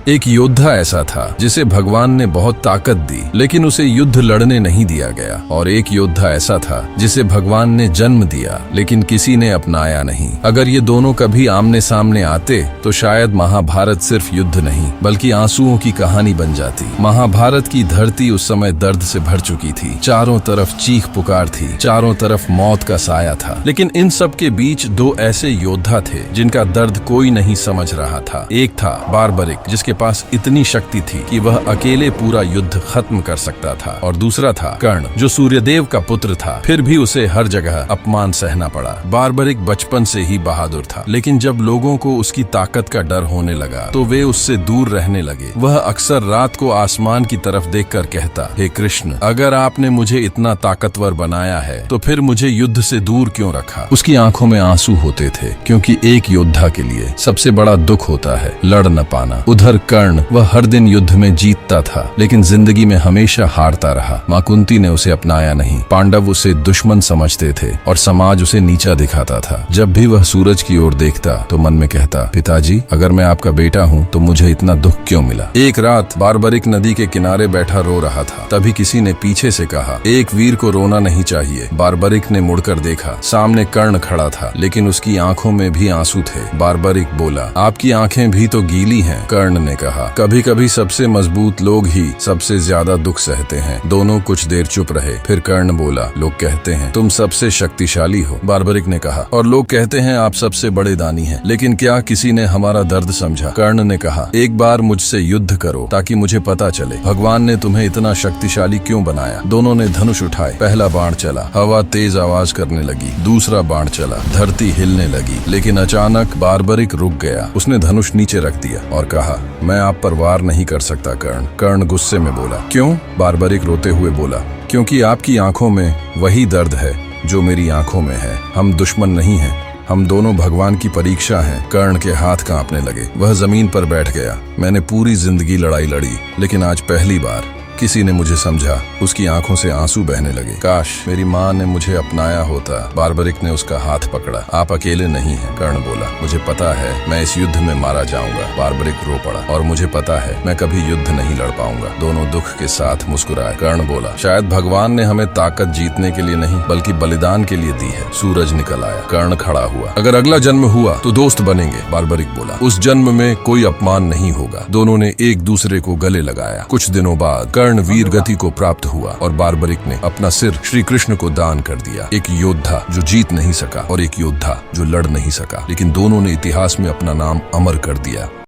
एक योद्धा ऐसा था जिसे भगवान ने बहुत ताकत दी, लेकिन उसे युद्ध लड़ने नहीं दिया गया। और एक योद्धा ऐसा था जिसे भगवान ने जन्म दिया, लेकिन किसी ने अपनाया नहीं। अगर ये दोनों कभी आमने सामने आते तो शायद महाभारत सिर्फ युद्ध नहीं बल्कि आंसुओं की कहानी बन जाती। महाभारत की धरती उस समय दर्द से भर चुकी थी। चारों तरफ चीख पुकार थी, चारों तरफ मौत का साया था। लेकिन इन सब के बीच दो ऐसे योद्धा थे जिनका दर्द कोई नहीं समझ रहा था। एक था बार्बरिक, जिसके पास इतनी शक्ति थी कि वह अकेले पूरा युद्ध खत्म कर सकता था, और दूसरा था कर्ण, जो सूर्यदेव का पुत्र था। फिर भी उसे हर जगह अपमान सहना पड़ा। बार्बरिक बचपन से ही बहादुर था, लेकिन जब लोगों को उसकी ताकत का डर होने लगा तो वे उससे दूर रहने लगे। वह अक्सर रात को आसमान की तरफ देखकर कहता, हे कृष्ण, अगर आपने मुझे इतना ताकतवर बनाया है तो फिर मुझे युद्ध से दूर क्यों रखा। उसकी आंखों में आंसू होते थे, क्योंकि एक योद्धा के लिए सबसे बड़ा दुख होता है लड़ न पाना। उधर कर्ण, वह हर दिन युद्ध में जीतता था, लेकिन जिंदगी में हमेशा हारता रहा। माँ कुंती ने उसे अपनाया नहीं। पांडव उसे दुश्मन समझते थे और समाज उसे नीचा दिखाता था। जब भी वह सूरज की ओर देखता तो मन में कहता, पिताजी, अगर मैं आपका बेटा हूँ तो मुझे इतना दुख क्यों मिला। एक रात बार्बरिक नदी के किनारे बैठा रो रहा था। तभी किसी ने पीछे से कहा, एक वीर को रोना नहीं चाहिए। बार्बरिक ने मुड़कर देखा, सामने कर्ण खड़ा था, लेकिन उसकी आंखों में भी आंसू थे। बार्बरिक बोला, आपकी आंखें भी तो गीली हैं। कर्ण ने कहा, कभी कभी सबसे मजबूत लोग ही सबसे ज्यादा दुख सहते हैं। दोनों कुछ देर चुप रहे। फिर कर्ण बोला, लोग कहते हैं तुम सबसे शक्तिशाली हो। बार्बरिक ने कहा, और लोग कहते हैं आप सबसे बड़े दानी हैं, लेकिन क्या किसी ने हमारा दर्द समझा। कर्ण ने कहा, एक बार मुझसे युद्ध करो ताकि मुझे पता चले भगवान ने तुम्हें इतना शक्तिशाली क्यों बनाया। दोनों ने धनुष उठाए। पहला बाण चला, हवा तेज आवाज करने लगी। दूसरा बाण चला, धरती हिलने लगी। लेकिन अचानक बार्बरिक रुक गया। उसने धनुष नीचे रख दिया और कहा, मैं आप पर वार नहीं कर सकता कर्ण। कर्ण गुस्से में बोला, क्यों। बार्बरिक रोते हुए बोला, क्योंकि आपकी आंखों में वही दर्द है जो मेरी आंखों में है। हम दुश्मन नहीं हैं, हम दोनों भगवान की परीक्षा हैं। कर्ण के हाथ कांपने लगे। वह जमीन पर बैठ गया। मैंने पूरी जिंदगी लड़ाई लड़ी, लेकिन आज पहली बार किसी ने मुझे समझा। उसकी आंखों से आंसू बहने लगे। काश मेरी माँ ने मुझे अपनाया होता। बार्बरिक ने उसका हाथ पकड़ा। आप अकेले नहीं हैं, कर्ण बोला। मुझे पता है मैं इस युद्ध में मारा जाऊंगा। बार्बरिक रो पड़ा, और मुझे पता है मैं कभी युद्ध नहीं लड़ पाऊंगा। दोनों दुख के साथ मुस्कुराए। कर्ण बोला, शायद भगवान ने हमें ताकत जीतने के लिए नहीं बल्कि बलिदान के लिए दी है। सूरज निकल आया। कर्ण खड़ा हुआ। अगर अगला जन्म हुआ तो दोस्त बनेंगे, बार्बरिक बोला। उस जन्म में कोई अपमान नहीं होगा। दोनों ने एक दूसरे को गले लगाया। कुछ दिनों बाद कर्ण वीर गति को प्राप्त हुआ और बार्बरिक ने अपना सिर श्री कृष्ण को दान कर दिया। एक योद्धा जो जीत नहीं सका और एक योद्धा जो लड़ नहीं सका, लेकिन दोनों ने इतिहास में अपना नाम अमर कर दिया।